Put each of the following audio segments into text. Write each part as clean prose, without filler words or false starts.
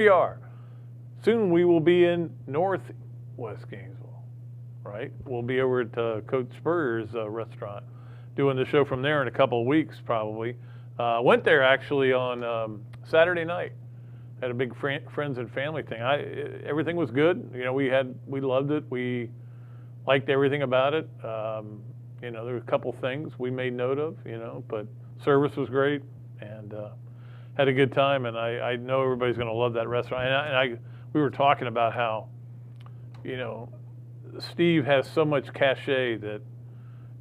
we are. Soon we will be in Northwest Gainesville, right? We'll be over at Coach Spurrier's restaurant, doing the show from there in a couple of weeks probably. Went there actually on Saturday night. Had a big friends and family thing. Everything was good. You know, we loved it. We liked everything about it. You know, there were a couple things we made note of. You know, but service was great and had a good time. And I know everybody's going to love that restaurant. We were talking about how, you know, Steve has so much cachet that,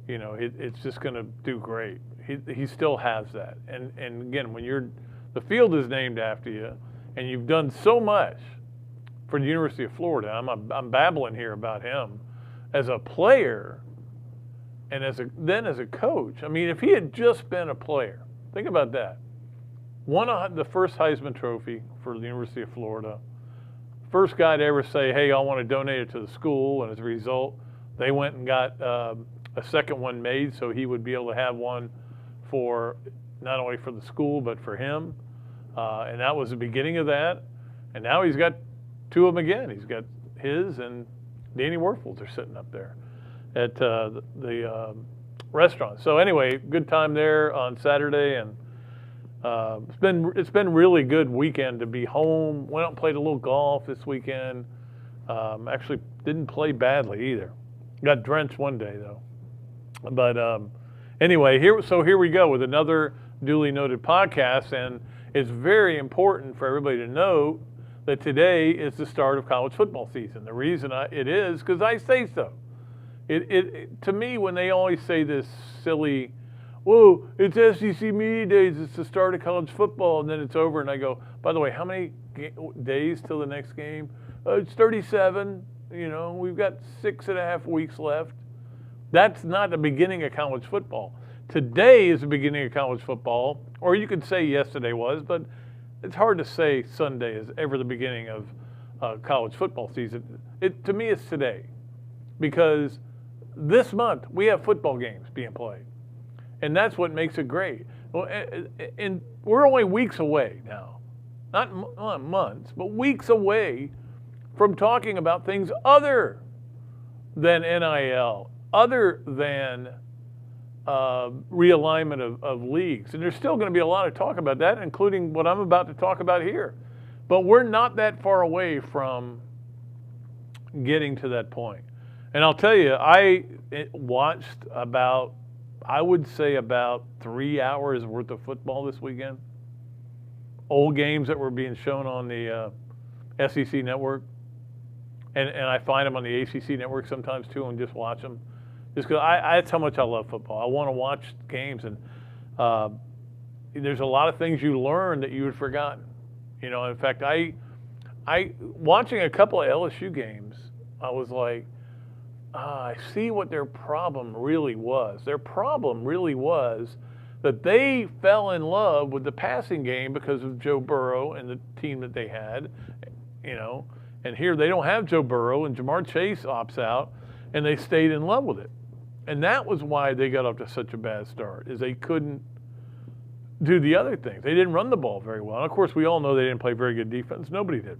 you know, it's just going to do great. He still has that. And again, when the field is named after you, and you've done so much for the University of Florida. I'm babbling here about him as a player and then as a coach. I mean, if he had just been a player, think about that. Won the first Heisman Trophy for the University of Florida. First guy to ever say, hey, I want to donate it to the school. And as a result, they went and got a second one made so he would be able to have one for not only for the school, but for him. And that was the beginning of that. And now he's got two of them again. He's got his and Danny Werfel's are sitting up there at the restaurant. So anyway, good time there on Saturday, and it's been really good weekend to be home. Went out and played a little golf this weekend. Actually didn't play badly either. Got drenched one day though. But anyway, here we go with another duly noted podcast, and it's very important for everybody to know that today is the start of college football season. The reason it is because I say so. To me, when they always say this silly, whoa, it's SEC Media Days, it's the start of college football, and then it's over, and I go, by the way, how many days till the next game? It's 37. You know, we've got 6.5 weeks left. That's not the beginning of college football. Today is the beginning of college football, or you could say yesterday was, but it's hard to say Sunday is ever the beginning of college football season. To me, it's today, because this month we have football games being played, and that's what makes it great. And we're only weeks away now, not months, but weeks away from talking about things other than NIL, other than realignment of leagues. And there's still going to be a lot of talk about that, including what I'm about to talk about here. But we're not that far away from getting to that point. And I'll tell you, I watched I would say about 3 hours worth of football this weekend. Old games that were being shown on the SEC network. And I find them on the ACC network sometimes too, and just watch them. Just because that's how much I love football. I want to watch games, and there's a lot of things you learn that you had forgotten. You know, in fact, I watching a couple of LSU games, I was like, I see what their problem really was. Their problem really was that they fell in love with the passing game because of Joe Burrow and the team that they had, you know. And here they don't have Joe Burrow, and Jamar Chase opts out, and they stayed in love with it. And that was why they got up to such a bad start, is they couldn't do the other things. They didn't run the ball very well. And of course, we all know they didn't play very good defense. Nobody did.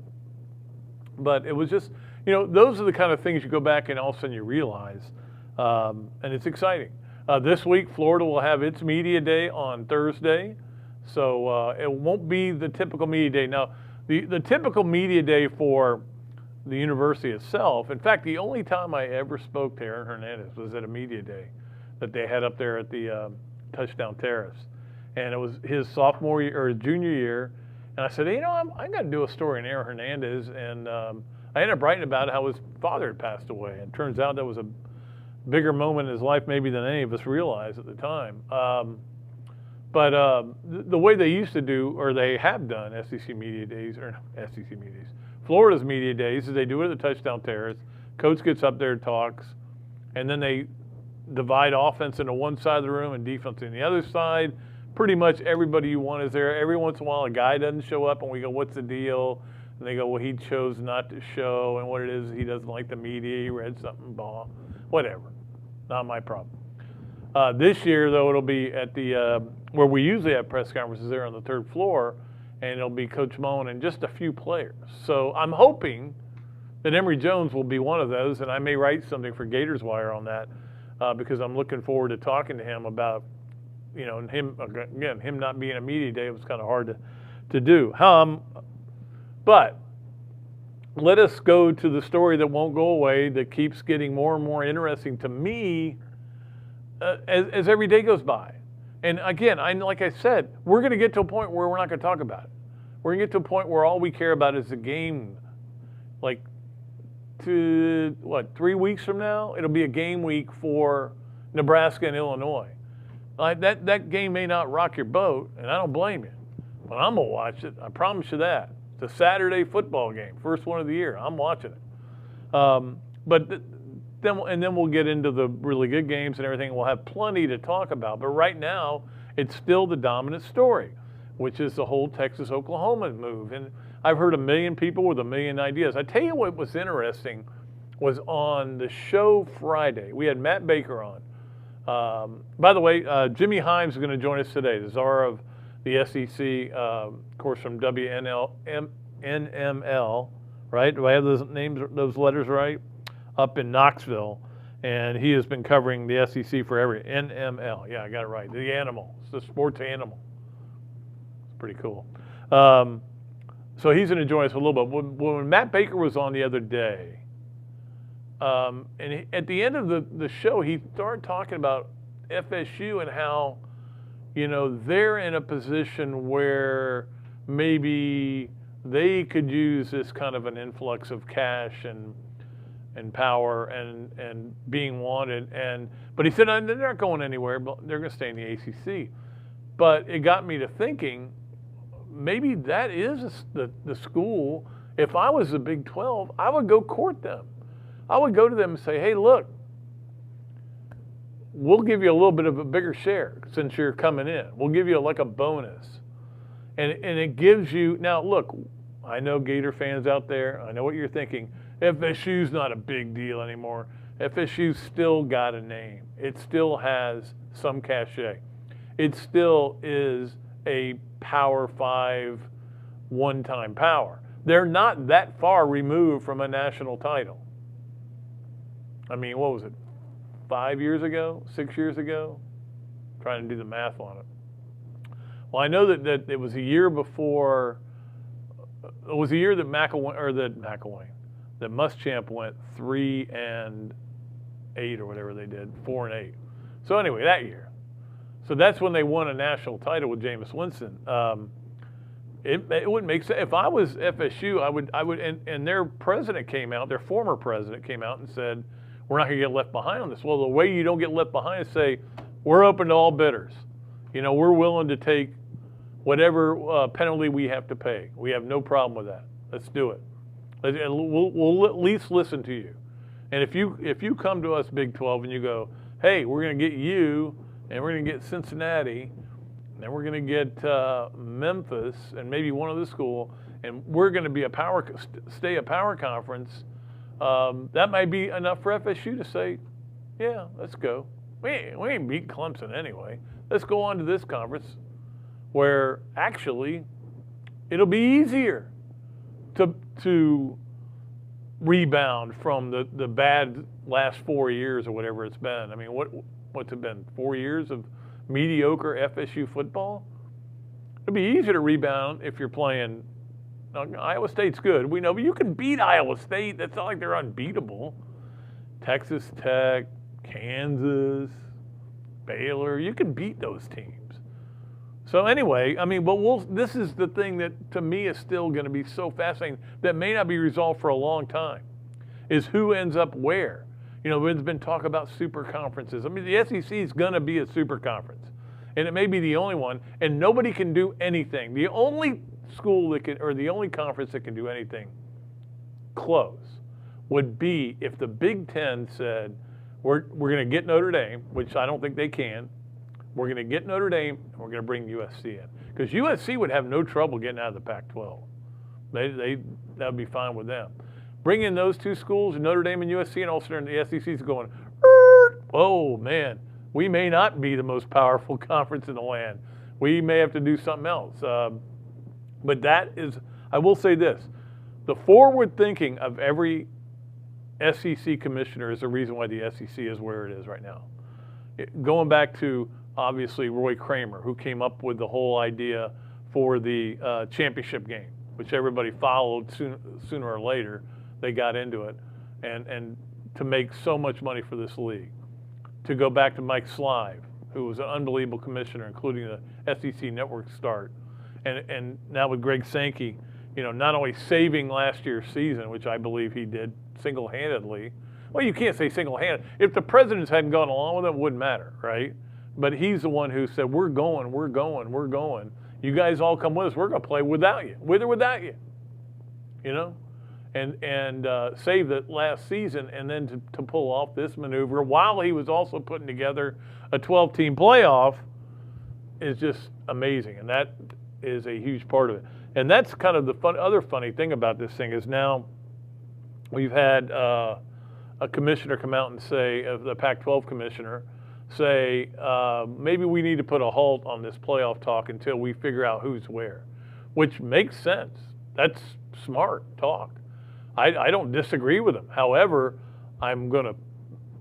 But it was just, you know, those are the kind of things you go back and all of a sudden you realize, and it's exciting. This week, Florida will have its media day on Thursday. So it won't be the typical media day. Now, the typical media day for the university itself. In fact, the only time I ever spoke to Aaron Hernandez was at a media day that they had up there at the Touchdown Terrace. And it was his sophomore year, or his junior year. And I said, you know, I got to do a story on Aaron Hernandez. And I ended up writing about how his father had passed away. And it turns out that was a bigger moment in his life maybe than any of us realized at the time. But the way they used to do, or they have done SEC Media Days, or SEC Media Days, Florida's Media Days, is they do it at the Touchdown Terrace. Coach gets up there and talks, and then they divide offense into one side of the room and defense in the other side. Pretty much everybody you want is there. Every once in a while a guy doesn't show up, and we go, what's the deal? And they go, well, he chose not to show, and what it is, he doesn't like the media, he read something, blah, whatever. Not my problem. This year, though, it'll be at the where we usually have press conferences there on the third floor, and it'll be Coach Mullen and just a few players. So I'm hoping that Emory Jones will be one of those, and I may write something for Gators Wire on that because I'm looking forward to talking to him about, him not being a media day. It was kind of hard to do. But let us go to the story that won't go away, that keeps getting more and more interesting to me as every day goes by. And again, like I said, we're going to get to a point where we're not going to talk about it. We're going to get to a point where all we care about is the game. Like, 3 weeks from now, it'll be a game week for Nebraska and Illinois. That game may not rock your boat, and I don't blame you. But I'm going to watch it. I promise you that. It's a Saturday football game, first one of the year. I'm watching it. Then we'll get into the really good games and everything. We'll have plenty to talk about. But right now, it's still the dominant story, which is the whole Texas-Oklahoma move. And I've heard a million people with a million ideas. I tell you what was interesting was on the show Friday. We had Matt Baker on. By the way, Jimmy Hyams is going to join us today, the czar of the SEC, of course, from WNML, right? Do I have those names, those letters right? Up in Knoxville, and he has been covering the SEC forever. NML, yeah, I got it right. The animal, it's the sports animal. It's pretty cool. So he's going to join us a little bit. When Matt Baker was on the other day, and at the end of the show, he started talking about FSU and how, they're in a position where maybe they could use this kind of an influx of cash and power and being wanted. But he said they're not going anywhere, but they're going to stay in the ACC. But it got me to thinking, maybe that is the school. If I was the Big 12, I would go court them. I would go to them and say, hey, look, we'll give you a little bit of a bigger share since you're coming in. We'll give you like a bonus. And it gives you, now look, I know Gator fans out there, I know what you're thinking. FSU's not a big deal anymore. FSU's still got a name. It still has some cachet. It still is a Power 5 one-time power. They're not that far removed from a national title. I mean, what was it, 5 years ago, 6 years ago? I'm trying to do the math on it. Well, I know that it was a year before, it was a year that that Muschamp went 3-8 or whatever they did, 4-8. So anyway, that year. So that's when they won a national title with Jameis Winston. It wouldn't make sense. If I was FSU, I would, and their president came out, their former president came out and said, we're not going to get left behind on this. Well, the way you don't get left behind is say, we're open to all bidders. We're willing to take whatever penalty we have to pay. We have no problem with that. Let's do it. We'll at least listen to you. And if you come to us, Big 12, and you go, hey, we're going to get you, and we're going to get Cincinnati, and then we're going to get Memphis, and maybe one other school, and we're going to be a power conference, that might be enough for FSU to say, yeah, let's go. We ain't beat Clemson anyway. Let's go on to this conference where actually it'll be easier to rebound from the bad last 4 years or whatever it's been. I mean, what's it been, 4 years of mediocre FSU football? It'll be easier to rebound if you're playing. Iowa State's good, we know, but you can beat Iowa State. That's not like they're unbeatable. Texas Tech, Kansas, Baylor, you can beat those teams. So anyway, I mean, but this is the thing that to me is still going to be so fascinating that may not be resolved for a long time, is who ends up where. There's been talk about super conferences. I mean, the SEC is going to be a super conference, and it may be the only one, and nobody can do anything. The only school that can, or the only conference that can do anything close would be if the Big Ten said, we're going to get Notre Dame, which I don't think they can. We're going to get Notre Dame, and we're going to bring USC in. Because USC would have no trouble getting out of the Pac-12. That would be fine with them. Bring in those two schools, Notre Dame and USC, and all of a sudden the SEC is going, oh, man, we may not be the most powerful conference in the land. We may have to do something else. But that is, I will say this, the forward thinking of every SEC commissioner is the reason why the SEC is where it is right now. Going back to, obviously, Roy Kramer, who came up with the whole idea for the championship game, which everybody followed sooner or later. They got into it, and to make so much money for this league. To go back to Mike Slive, who was an unbelievable commissioner, including the SEC network start. And now with Greg Sankey, not only saving last year's season, which I believe he did single-handedly. Well, you can't say single-handed. If the presidents hadn't gone along with it, it wouldn't matter, right? But he's the one who said, we're going. You guys all come with us. We're going to play without you, with or without you, and save that last season, and then to pull off this maneuver while he was also putting together a 12-team playoff is just amazing, and that is a huge part of it. And that's kind of the other funny thing about this thing is now we've had a commissioner come out and say, the Pac-12 commissioner, say, maybe we need to put a halt on this playoff talk until we figure out who's where, which makes sense. That's smart talk. I don't disagree with him. However, I'm going to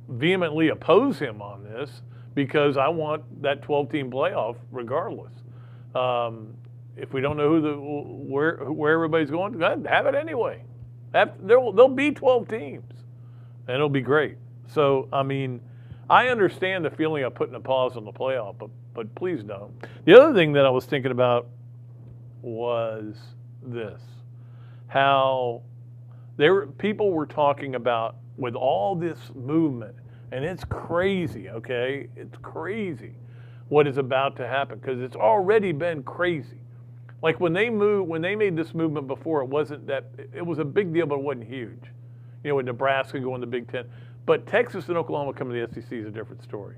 vehemently oppose him on this because I want that 12-team playoff regardless. If we don't know where everybody's going, have it anyway. There'll be 12 teams, and it'll be great. So, I mean, I understand the feeling of putting a pause on the playoff, but please don't. The other thing that I was thinking about was this, how people were talking about with all this movement, and it's crazy, okay? It's crazy what is about to happen because it's already been crazy. Like when they made this movement before, it was a big deal, but it wasn't huge. With Nebraska going to the Big Ten. But Texas and Oklahoma coming to the SEC is a different story.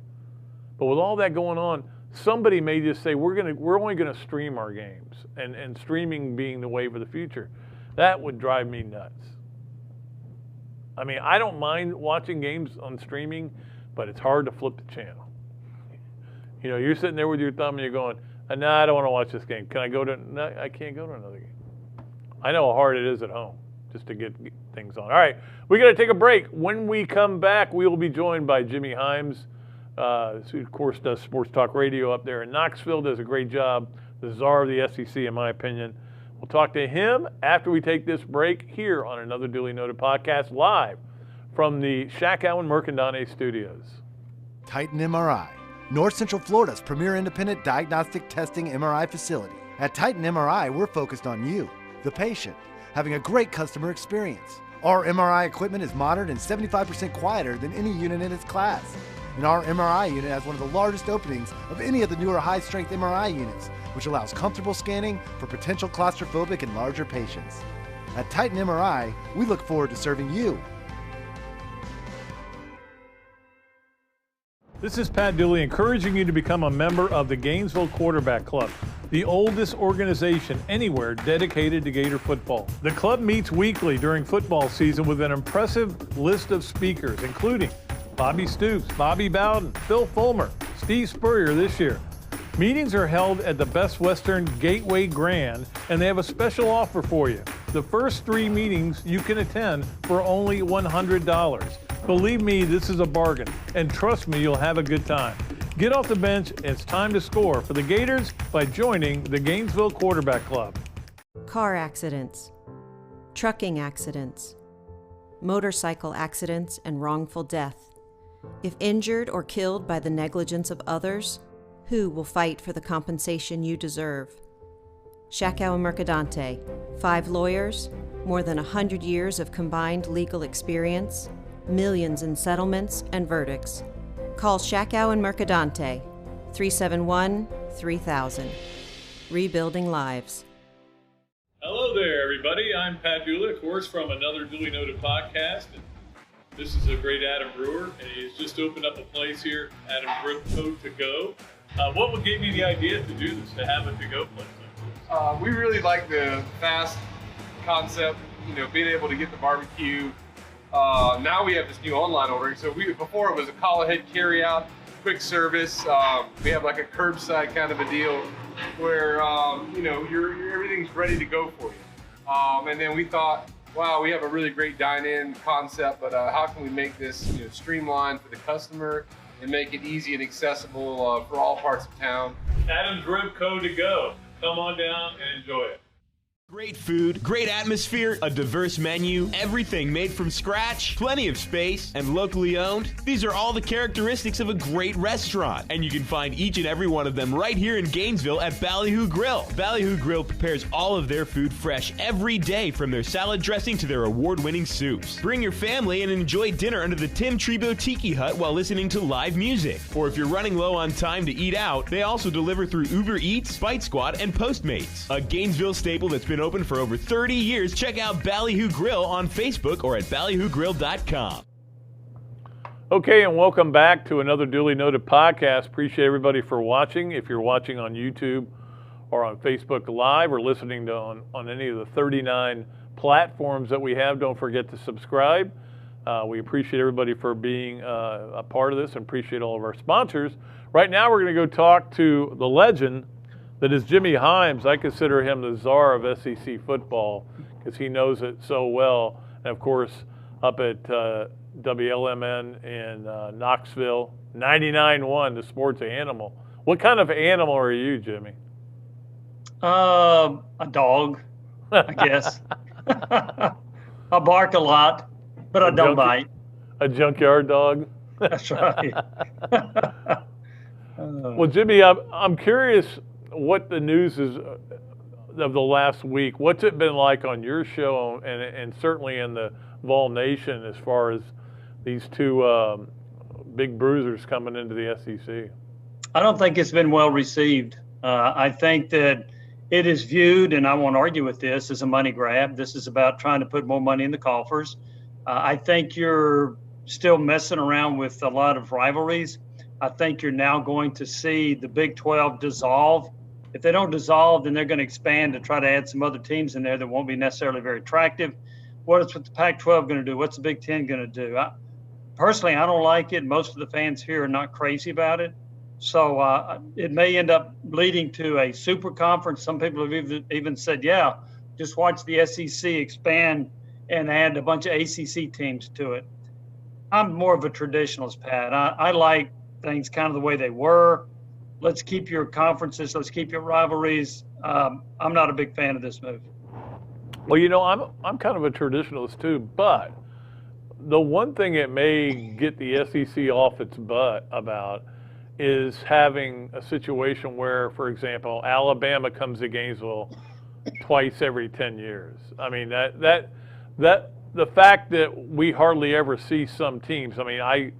But with all that going on, somebody may just say, we're only going to stream our games, and streaming being the wave of the future. That would drive me nuts. I mean, I don't mind watching games on streaming, but it's hard to flip the channel. You're sitting there with your thumb and you're going, no, I don't want to watch this game. Can I go to? No, I can't go to another game. I know how hard it is at home just to get things on. All right, we got to take a break. When we come back, we will be joined by Jimmy Hyams, who of course does sports talk radio up there in Knoxville. Does a great job. The czar of the SEC, in my opinion. We'll talk to him after we take this break here on another Duly Noted podcast live from the Shakow and Mercandone studios. Titan MRI, North Central Florida's premier independent diagnostic testing MRI facility. At Titan MRI, we're focused on you, the patient, having a great customer experience. Our MRI equipment is modern and 75% quieter than any unit in its class. And our MRI unit has one of the largest openings of any of the newer high-strength MRI units, which allows comfortable scanning for potential claustrophobic and larger patients. At Titan MRI, we look forward to serving you. This is Pat Dooley encouraging you to become a member of the Gainesville Quarterback Club, the oldest organization anywhere dedicated to Gator football. The club meets weekly during football season with an impressive list of speakers, including Bobby Stoops, Bobby Bowden, Phil Fulmer, Steve Spurrier this year. Meetings are held at the Best Western Gateway Grand, and they have a special offer for you. The first 3 meetings you can attend for only $100. Believe me, this is a bargain, and trust me, you'll have a good time. Get off the bench, it's time to score for the Gators by joining the Gainesville Quarterback Club. Car accidents, trucking accidents, motorcycle accidents, and wrongful death. If injured or killed by the negligence of others, who will fight for the compensation you deserve? Shakow and Mercadante, 5 lawyers, more than 100 years of combined legal experience, millions in settlements and verdicts. Call Shakow and Mercadante, 371-3000. Rebuilding lives. Hello there, everybody. I'm Pat Dooley, of course, from another Duly Noted podcast. And this is a great Adam Brewer, and he's just opened up a place here, Adam Brewer To Go. What gave you the idea to do this, to have a to-go place like this? We really like the fast concept, being able to get the barbecue. Now we have this new online ordering. So before it was a call ahead carry out, quick service. We have like a curbside kind of a deal where you know everything's ready to go for you. And then we thought, wow, we have a really great dine-in concept, but how can we make this streamlined for the customer and make it easy and accessible for all parts of town? Adam's Rib Co. to go. Come on down and enjoy it. Great food, great atmosphere, a diverse menu, everything made from scratch, plenty of space, and locally owned. These are all the characteristics of a great restaurant, and you can find each and every one of them right here in Gainesville at Ballyhoo Grill. Ballyhoo Grill prepares all of their food fresh every day, from their salad dressing to their award-winning soups. Bring your family and enjoy dinner under the Tim Trebo Tiki Hut while listening to live music. Or if you're running low on time to eat out, they also deliver through Uber Eats, Bite Squad, and Postmates. A Gainesville staple that's been open for over 30 years. Check out Ballyhoo Grill on Facebook or at ballyhoogrill.com. Okay, and welcome back to another Dooley Noted podcast. Appreciate everybody for watching. If you're watching on YouTube or on Facebook Live or listening to on any of the 39 platforms that we have, don't forget to subscribe. We appreciate everybody for being a part of this and appreciate all of our sponsors. Right now we're going to go talk to the legend that is Jimmy Hyams. I consider him the czar of SEC football because he knows it so well. And of course, up at WLMN in Knoxville, 99.1, the sports animal. What kind of animal are you, Jimmy? A dog, I guess. I bark a lot, but I don't bite. A junkyard dog? That's right. Well, Jimmy, I'm curious what the news is of the last week. What's it been like on your show and certainly in the Vol Nation as far as these two big bruisers coming into the SEC? I don't think it's been well received. I think that it is viewed, and I won't argue with this, as a money grab. This is about trying to put more money in the coffers. I think you're still messing around with a lot of rivalries. I think you're now going to see the Big 12 dissolve. If they don't dissolve, then they're going to expand to try to add some other teams in there that won't be necessarily very attractive. What is the Pac-12 going to do? What's the Big 10 going to do? Personally, I don't like it. Most of the fans here are not crazy about it. So it may end up leading to a super conference. Some people have even said, yeah, just watch the SEC expand and add a bunch of ACC teams to it. I'm more of a traditionalist, Pat. I like things kind of the way they were. Let's keep your conferences. Let's keep your rivalries. I'm not a big fan of this move. Well, you know, I'm kind of a traditionalist too, but the one thing it may get the SEC off its butt about is having a situation where, for example, Alabama comes to Gainesville twice every 10 years. I mean, that the fact that we hardly ever see some teams. I mean,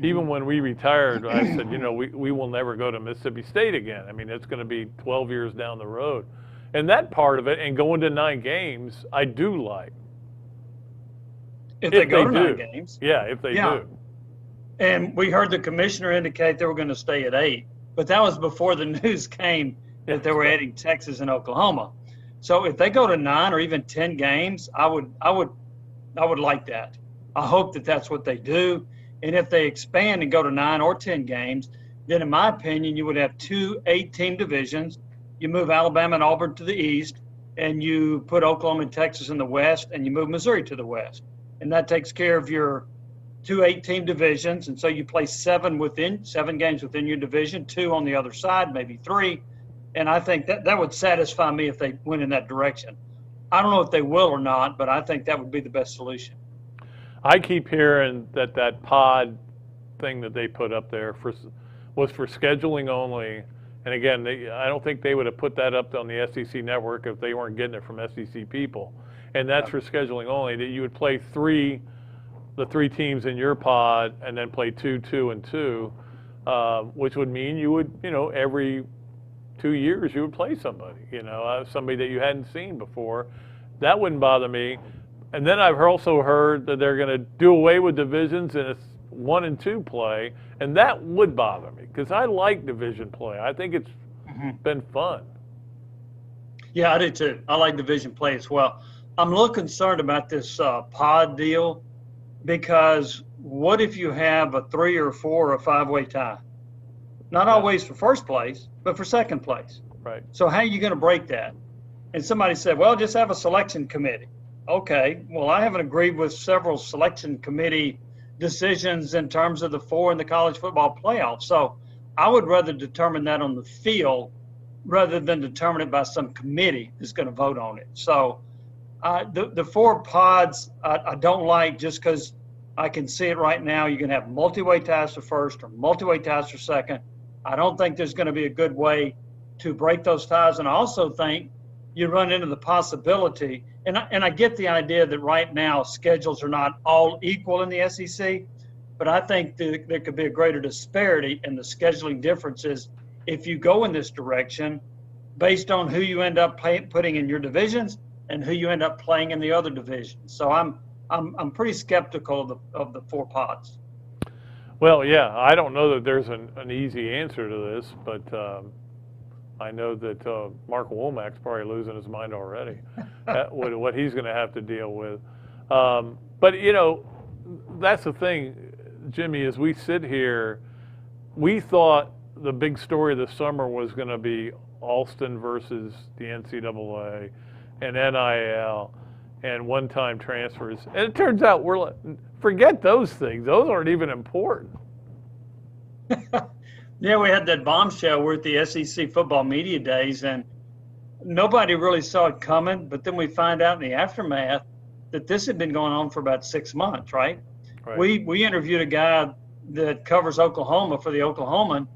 even when we retired, I said, you know, we will never go to Mississippi State again. I mean, it's going to be 12 years down the road. And that part of it, and going to 9 games, I do like. If they go to 9 games. Yeah, if they do. And we heard the commissioner indicate they were going to stay at 8. But that was before the news came that they were adding Texas and Oklahoma. So if they go to 9 or even 10 games, I would like that. I hope that that's what they do. And if they expand and go to 9 or 10 games, then in my opinion, you would have 2 8-team divisions. You move Alabama and Auburn to the east, and you put Oklahoma and Texas in the west, and you move Missouri to the west. And that takes care of your 2 8-team divisions. And so you play 7 games within your division, 2 on the other side, maybe 3. And I think that would satisfy me if they went in that direction. I don't know if they will or not, but I think that would be the best solution. I keep hearing that pod thing that they put up there was for scheduling only. And again, I don't think they would have put that up on the SEC network if they weren't getting it from SEC people. And that's for scheduling only, that you would play the 3 teams in your pod and then play 2, 2, and 2, which would mean you would, you know, every 2 years you would play somebody, you know, somebody that you hadn't seen before. That wouldn't bother me. And then I've also heard that they're going to do away with divisions and it's 1 and 2 play, and that would bother me because I like division play. I think it's been fun. Yeah, I do too. I like division play as well. I'm a little concerned about this pod deal because what if you have a 3 or 4 or 5-way tie? not always for first place, but for second place. Right. So how are you going to break that? And somebody said, well, just have a selection committee. Okay, well, I haven't agreed with several selection committee decisions in terms of the 4 in the college football playoff. So I would rather determine that on the field rather than determine it by some committee that's going to vote on it. So the 4 pods I don't like, just because I can see it right now. You can have multi-way ties for first or multi-way ties for second. I don't think there's going to be a good way to break those ties. And I also think you run into the possibility, and I get the idea that right now schedules are not all equal in the SEC, but I think there could be a greater disparity in the scheduling differences if you go in this direction based on who you end up putting in your divisions and who you end up playing in the other divisions. So I'm pretty skeptical of the 4 pods. Well, yeah, I don't know that there's an easy answer to this, but I know that Mark Womack's probably losing his mind already at what he's going to have to deal with. But, you know, that's the thing, Jimmy, as we sit here, we thought the big story of the summer was going to be Alston versus the NCAA and NIL and one-time transfers. And it turns out forget those things. Those aren't even important. Yeah, we had that bombshell. We're at the SEC football media days, and nobody really saw it coming. But then we find out in the aftermath that this had been going on for about 6 months, right? We interviewed a guy that covers Oklahoma for the Oklahoman,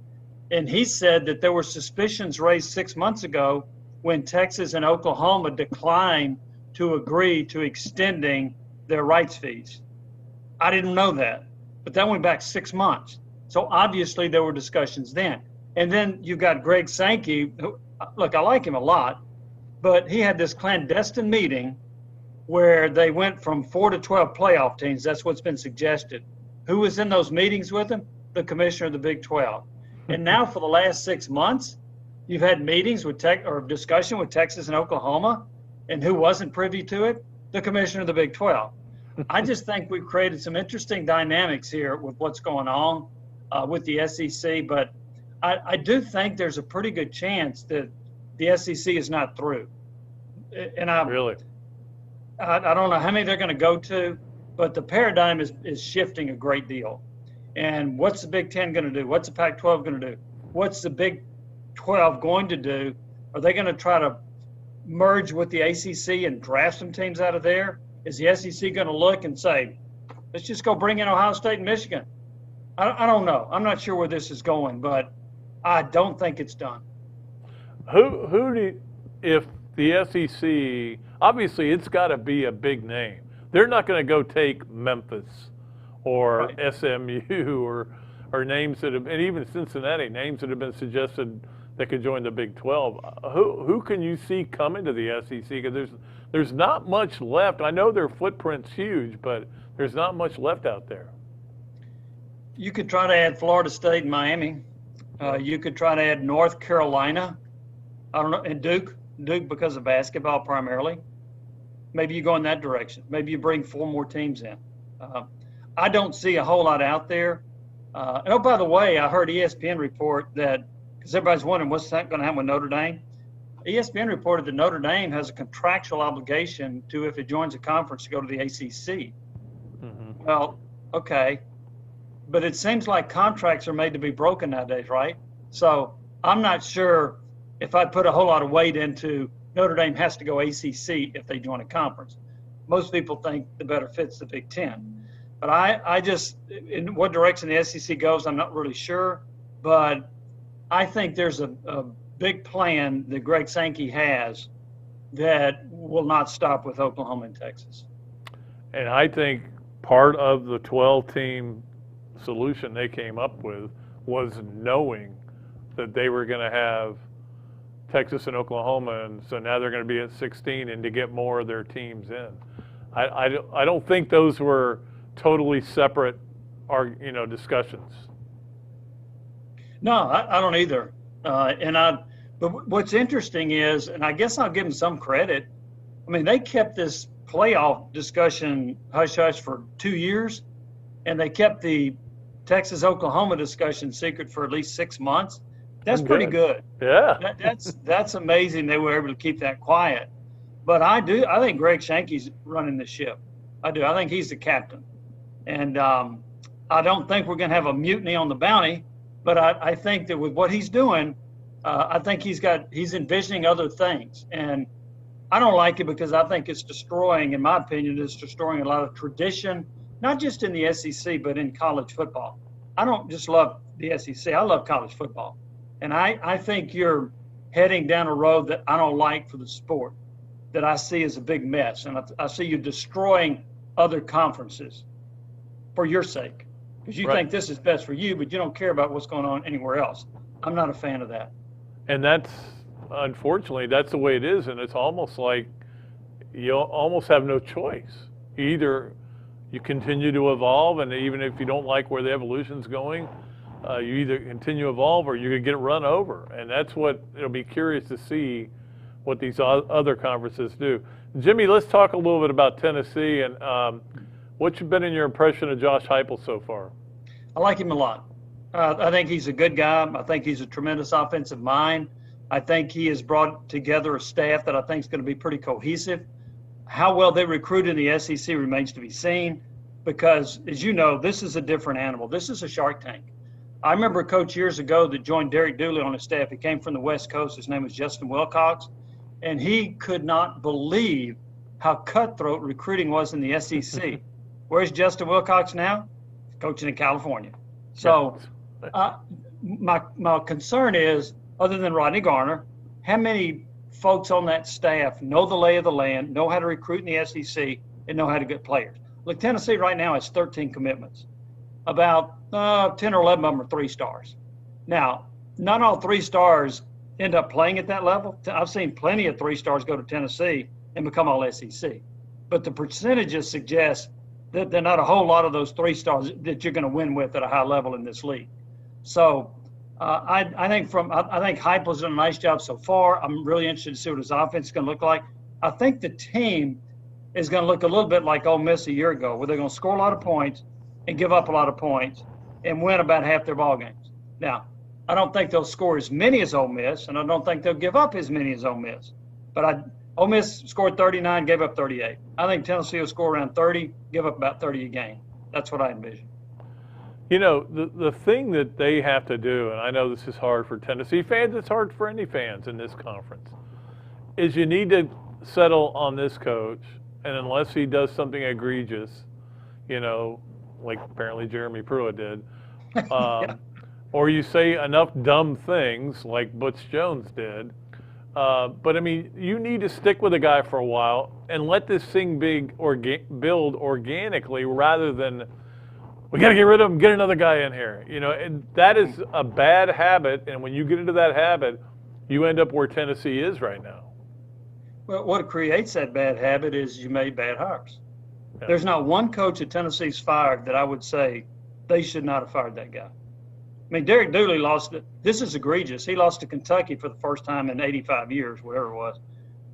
and he said that there were suspicions raised 6 months ago when Texas and Oklahoma declined to agree to extending their rights fees. I didn't know that, but that went back 6 months. So obviously there were discussions then. And then you got Greg Sankey, who, look, I like him a lot, but he had this clandestine meeting where they went from 4 to 12 playoff teams. That's what's been suggested. Who was in those meetings with him? The commissioner of the Big 12. And now for the last 6 months, you've had meetings with discussion with Texas and Oklahoma, and who wasn't privy to it? The commissioner of the Big 12. I just think we've created some interesting dynamics here with what's going on with the SEC, but I do think there's a pretty good chance that the SEC is not through. And I don't know how many they're going to go to, but the paradigm is shifting a great deal. And what's the Big Ten going to do? What's the Pac-12 going to do? What's the Big 12 going to do? Are they going to try to merge with the ACC and draft some teams out of there? Is the SEC going to look and say, let's just go bring in Ohio State and Michigan? I don't know. I'm not sure where this is going, but I don't think it's done. If the SEC, obviously it's got to be a big name. They're not going to go take Memphis or SMU or names that have, and even Cincinnati, names that have been suggested that could join the Big 12. Who can you see coming to the SEC? Because there's not much left. I know their footprint's huge, but there's not much left out there. You could try to add Florida State and Miami. You could try to add North Carolina. I don't know, and Duke because of basketball primarily. Maybe you go in that direction. Maybe you bring 4 more teams in. I don't see a whole lot out there. And oh, by the way, I heard ESPN report that, because everybody's wondering what's going to happen with Notre Dame. ESPN reported that Notre Dame has a contractual obligation to, if it joins a conference, to go to the ACC. Mm-hmm. Well, okay. But it seems like contracts are made to be broken nowadays, right? So I'm not sure if I'd put a whole lot of weight into Notre Dame has to go ACC if they join a conference. Most people think the better fit's the Big Ten. But I just, in what direction the SEC goes, I'm not really sure. But I think there's a big plan that Greg Sankey has that will not stop with Oklahoma and Texas. And I think part of the 12-team solution they came up with was knowing that they were going to have Texas and Oklahoma, and so now they're going to be at 16, and to get more of their teams in. I don't think those were totally separate, discussions. No, I don't either. But what's interesting is, and I guess I'll give them some credit. I mean, they kept this playoff discussion hush hush for 2 years, and they kept the Texas-Oklahoma discussion secret for at least 6 months. That's pretty good. Yeah. That's amazing they were able to keep that quiet. But I think Greg Shanky's running the ship. I do. I think he's the captain. And I don't think we're going to have a mutiny on the bounty, but I think that with what he's doing, I think he's envisioning other things. And I don't like it because I think it's destroying, in my opinion, it's destroying a lot of tradition, not just in the SEC, but in college football. I don't just love the SEC. I love college football. And I think you're heading down a road that I don't like for the sport, that I see as a big mess. And I see you destroying other conferences for your sake, because you think this is best for you, but you don't care about what's going on anywhere else. I'm not a fan of that. And unfortunately, that's the way it is. And it's almost like you almost have no choice. Either you continue to evolve, and even if you don't like where the evolution's going, you either continue to evolve or you could get run over. And that's what it'll be curious to see what these other conferences do. Jimmy, let's talk a little bit about Tennessee and what's been in your impression of Josh Heupel so far? I like him a lot. I think he's a good guy. I think he's a tremendous offensive mind. I think he has brought together a staff that I think is going to be pretty cohesive. How well they recruit in the SEC remains to be seen because, as you know, this is a different animal. This is a Shark Tank. I remember a coach years ago that joined Derek Dooley on his staff. He came from the West Coast. His name was Justin Wilcox, and he could not believe how cutthroat recruiting was in the SEC. Where's Justin Wilcox now? He's coaching in California. So my concern is, other than Rodney Garner, how many folks on that staff know the lay of the land, know how to recruit in the SEC, and know how to get players? Look, Tennessee right now has 13 commitments. About 10 or 11 of them are 3 stars. Now, not all 3 stars end up playing at that level. I've seen plenty of 3 stars go to Tennessee and become all SEC. But the percentages suggest that there are not a whole lot of those 3 stars that you're going to win with at a high level in this league. So I think Heupel's done a nice job so far. I'm really interested to see what his offense is going to look like. I think the team is going to look a little bit like Ole Miss a year ago, where they're going to score a lot of points and give up a lot of points and win about half their ball games. Now, I don't think they'll score as many as Ole Miss, and I don't think they'll give up as many as Ole Miss. But Ole Miss scored 39, gave up 38. I think Tennessee will score around 30, give up about 30 a game. That's what I envision. You know, the thing that they have to do, and I know this is hard for Tennessee fans, it's hard for any fans in this conference, is you need to settle on this coach, and unless he does something egregious, you know, like apparently Jeremy Pruitt did, or you say enough dumb things like Butch Jones did. But I mean, you need to stick with a guy for a while and let this thing build organically rather than we got to get rid of him, get another guy in here. You know, and that is a bad habit. And when you get into that habit, you end up where Tennessee is right now. Well, what creates that bad habit is you made bad hires. Yeah. There's not one coach at Tennessee's fired that I would say they should not have fired that guy. I mean, Derek Dooley lost it. This is egregious. He lost to Kentucky for the first time in 85 years, whatever it was.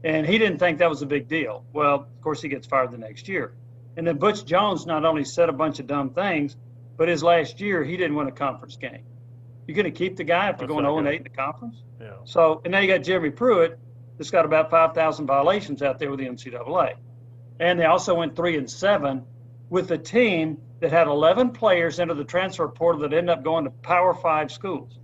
And he didn't think that was a big deal. Well, of course, he gets fired the next year. And then Butch Jones not only said a bunch of dumb things, but his last year, he didn't win a conference game. You're going to keep the guy after going 0-8 in the conference? Yeah. So, and now you got Jeremy Pruitt that's got about 5,000 violations out there with the NCAA. And they also went 3-7 with a team that had 11 players enter the transfer portal that ended up going to Power 5 schools.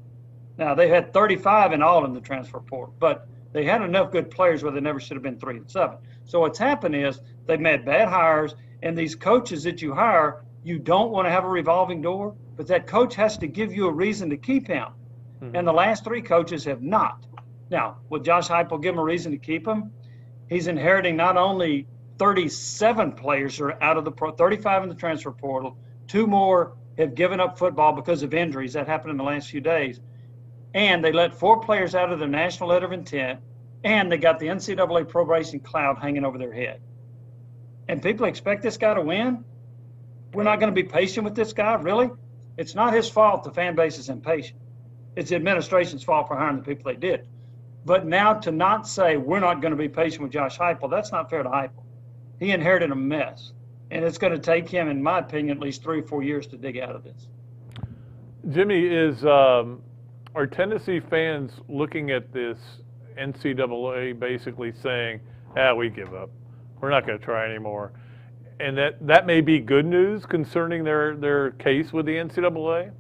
Now, they had 35 in all in the transfer portal, but they had enough good players where they never should have been 3-7. So what's happened is they've made bad hires, and these coaches that you hire, you don't want to have a revolving door, but that coach has to give you a reason to keep him. Mm-hmm. And the last 3 coaches have not. Now, will Josh Heupel give him a reason to keep him? He's inheriting not only 37 players are out of the 35 in the transfer portal. 2 more have given up football because of injuries. That happened in the last few days. And they let 4 players out of their national letter of intent, and they got the NCAA probation cloud hanging over their head. And people expect this guy to win? We're not going to be patient with this guy? Really? It's not his fault the fan base is impatient. It's the administration's fault for hiring the people they did. But now to not say we're not going to be patient with Josh Heupel, that's not fair to Heupel. He inherited a mess, and it's going to take him, in my opinion, at least 3 or 4 years to dig out of this. Jimmy, are Tennessee fans looking at this NCAA basically saying, we give up. We're not going to try anymore. And that may be good news concerning their case with the NCAA?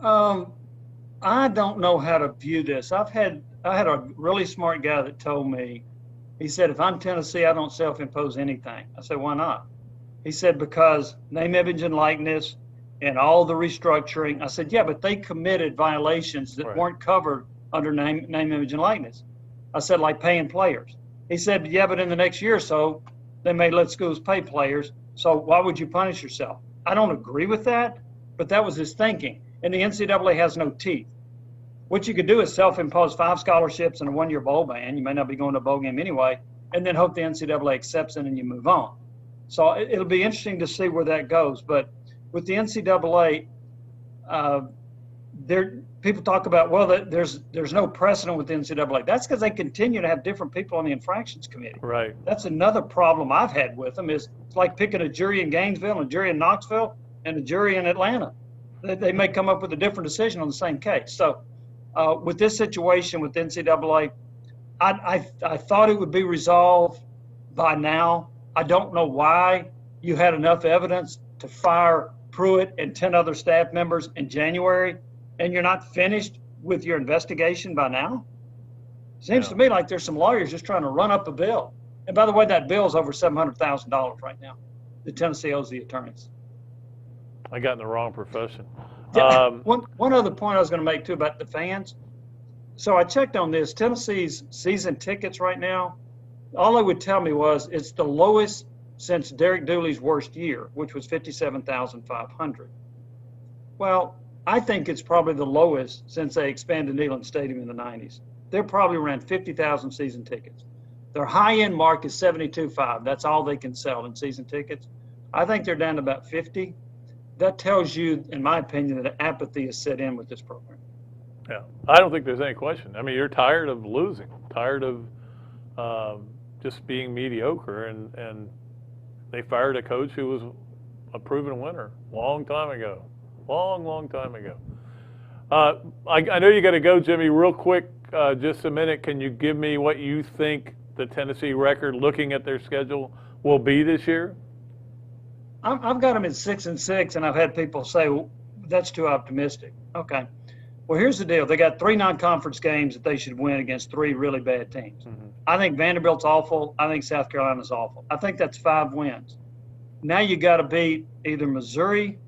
I don't know how to view this. I had a really smart guy that told me, he said, if I'm Tennessee, I don't self-impose anything. I said, why not? He said, because name, image, and likeness and all the restructuring. I said, yeah, but they committed violations that weren't covered under name, image, and likeness. I said, like paying players. He said, yeah, but in the next year or so, they may let schools pay players. So why would you punish yourself? I don't agree with that, but that was his thinking. And the NCAA has no teeth. What you could do is self-impose 5 scholarships and a 1-year bowl ban. You may not be going to a bowl game anyway, and then hope the NCAA accepts it and you move on. So it'll be interesting to see where that goes. But with the NCAA, people talk about, well, there's no precedent with the NCAA. That's because they continue to have different people on the infractions committee. Right. That's another problem I've had with them is it's like picking a jury in Gainesville and a jury in Knoxville and a jury in Atlanta. They may come up with a different decision on the same case. So with this situation with the NCAA, I thought it would be resolved by now. I don't know why you had enough evidence to fire Pruitt and 10 other staff members in January, and you're not finished with your investigation by now. Seems to me like there's some lawyers just trying to run up a bill. And by the way, that bill is over $700,000 right now. The Tennessee owes the attorneys. I got in the wrong profession. Yeah, one other point I was going to make too about the fans. So I checked on this. Tennessee's season tickets right now, all they would tell me was it's the lowest since Derek Dooley's worst year, which was 57,500. Well, I think it's probably the lowest since they expanded Neyland Stadium in the 90s. They're probably around 50,000 season tickets. Their high-end mark is 72.5. That's all they can sell in season tickets. I think they're down to about 50. That tells you, in my opinion, that apathy is set in with this program. Yeah, I don't think there's any question. I mean, you're tired of losing, tired of just being mediocre, and they fired a coach who was a proven winner long time ago. Long time ago. I know you got to go, Jimmy. Real quick, just a minute. Can you give me what you think the Tennessee record, looking at their schedule, will be this year? I've got them at 6-6, and I've had people say, well, that's too optimistic. Okay. Well, here's the deal. They got 3 non-conference games that they should win against 3 really bad teams. Mm-hmm. I think Vanderbilt's awful. I think South Carolina's awful. I think that's 5 wins. Now you got to beat either Missouri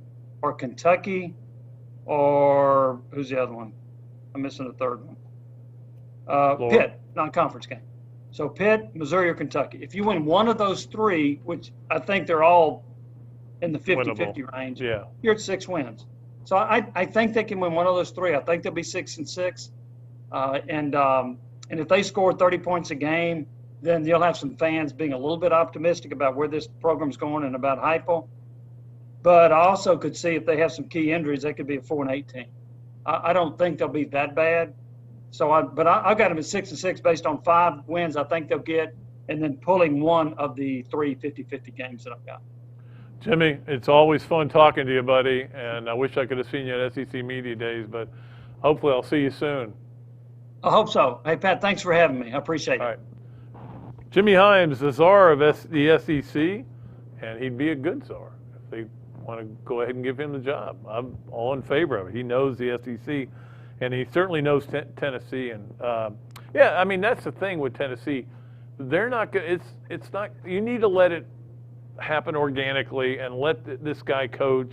or Kentucky or who's the other one? I'm missing the third one. Pitt, non-conference game. So Pitt, Missouri, or Kentucky. If you win one of those 3, which I think they're all in the 50-50 range, you're at 6 wins. So I think they can win one of those 3. I think they'll be 6-6. And if they score 30 points a game, then you'll have some fans being a little bit optimistic about where this program's going and about Heupel. But I also could see if they have some key injuries, they could be a 4-8 team. I don't think they'll be that bad. So I got them at 6-6 based on 5 wins I think they'll get, and then pulling one of the 3 50-50 games that I've got. Jimmy, it's always fun talking to you, buddy, and I wish I could have seen you at SEC Media Days, but hopefully I'll see you soon. I hope so. Hey, Pat, thanks for having me. I appreciate it. All right. Jimmy Hyams, the Czar of the SEC, and he'd be a good Czar if they want to go ahead and give him the job. I'm all in favor of it. He knows the SEC, and he certainly knows Tennessee. And, I mean, that's the thing with Tennessee. They're not good. It's not – you need to let it happen organically and let this guy coach